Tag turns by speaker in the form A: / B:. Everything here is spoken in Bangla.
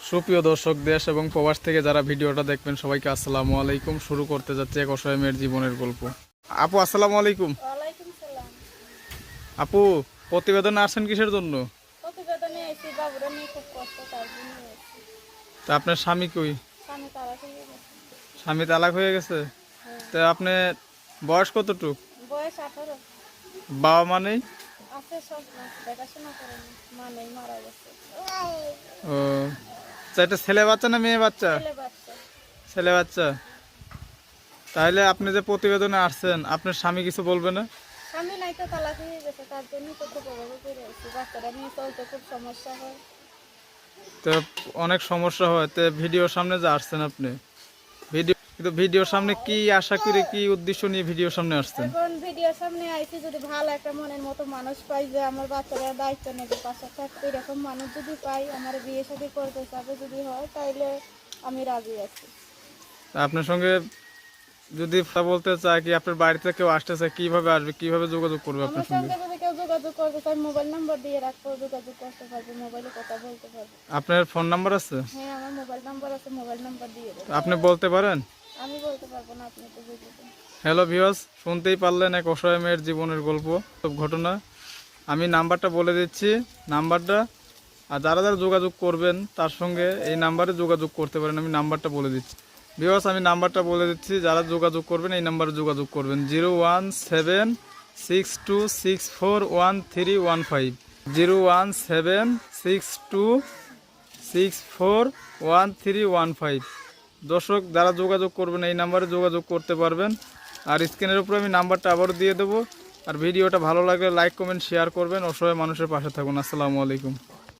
A: সুপ্রিয় দর্শক, দেশ এবং প্রবাস থেকে যারা ভিডিওটা দেখবেন সবাইকে আসসালামু আলাইকুম। শুরু করতে যাচ্ছে এক অসহায় মেয়ের জীবনের গল্প। আপু আসসালামু আলাইকুম।
B: ওয়ালাইকুম সালাম।
A: আপু, প্রতিবেদনে আসেন কিসের জন্য?
B: প্রতিবেদনে এসে বাবুরা নিয়ে খুব কষ্ট, তার জন্য এসেছি।
A: তা আপনার স্বামী কই?
B: স্বামী তারা হয়ে গেছে।
A: স্বামী তালাক হয়ে গেছে? তা আপনি বয়স কতটুক?
B: বয়স 18।
A: বাবা মা নেই?
B: আছে, সব দেখাশোনা করেনি, মা নেই, মারা গেছে।
A: ও, তা এটা ছেলে বাচ্চা না মেয়ে বাচ্চা?
B: ছেলে বাচ্চা।
A: ছেলে বাচ্চা। তাহলে আপনি যে প্রতিবেদনে আসছেন, আপনার স্বামী কিছু বলবে না?
B: স্বামী নাই তো, তালাক হয়ে গেছে, তার জন্য তো খুব অভাবে করে এসেছি। বাচ্চারা নিয়ে চলতে খুব সমস্যা হয়।
A: তো অনেক সমস্যা হয়। তো ভিডিওর সামনে যে আসছেন আপনি, কিন্তু ভিডিওর সামনে কি আশা করে, কি উদ্দেশ্য নিয়ে ভিডিওর সামনে আসছেন?
B: এখন ভিডিওর সামনে আইছি যদি ভালো একটা মনের মতো মানুষ পাই, যে আমার বাচ্চারা দায়িত্ব নেবে, পাশে থাকতে, এরকম মানুষ যদি পাই, আমার বিয়ে শাদী করতে চাবে যদি হয়, তাইলে আমি রাজি আছি।
A: তা আপনার সঙ্গে যদি কথা বলতে চায়, কি আপনার বাড়িতে কেউ আসতে চায়, কিভাবে আসবে, কিভাবে যোগাযোগ করবে
B: আমার
A: আপনার সঙ্গে?
B: সঙ্গে যদি কেউ যোগাযোগ করতে চায়, মোবাইল নাম্বার দিয়ে রাখবো, যোগাযোগ করতে পারবে, মোবাইলে কথা বলতে পারবে।
A: আপনার ফোন নাম্বার আছে?
B: হ্যাঁ, আমার মোবাইল নাম্বার আছে, মোবাইল নাম্বার দিয়ে দেবো।
A: আপনি বলতে পারেন?
B: আমি বলতে পারবো না, আপনি তো বুঝবেন।
A: হ্যালো ভিউয়ার্স, শুনতেই পারলেন এক অসহায় মেয়ের জীবনের গল্প, সব ঘটনা। আমি নাম্বারটা বলে দিচ্ছি, নাম্বারটা, আর যারা যারা যোগাযোগ করবেন তার সঙ্গে এই নাম্বারে যোগাযোগ করতে পারেন। আমি নাম্বারটা বলে দিচ্ছি ভিউয়ার্স, আমি নাম্বারটা বলে দিচ্ছি, যারা যোগাযোগ করবেন এই নাম্বারে যোগাযোগ করবেন 01762641315, 01762641315। দর্শক, যারা যোগাযোগ করবেন এই নাম্বারে যোগাযোগ করতে পারবেন। আর স্ক্রিনের উপরে আমি নাম্বারটা আবারও দিয়ে দেবো। আর ভিডিওটা ভালো লাগলে লাইক কমেন্ট শেয়ার করবেন। অসহায় মানুষের পাশে থাকুন। আসসালামু আলাইকুম।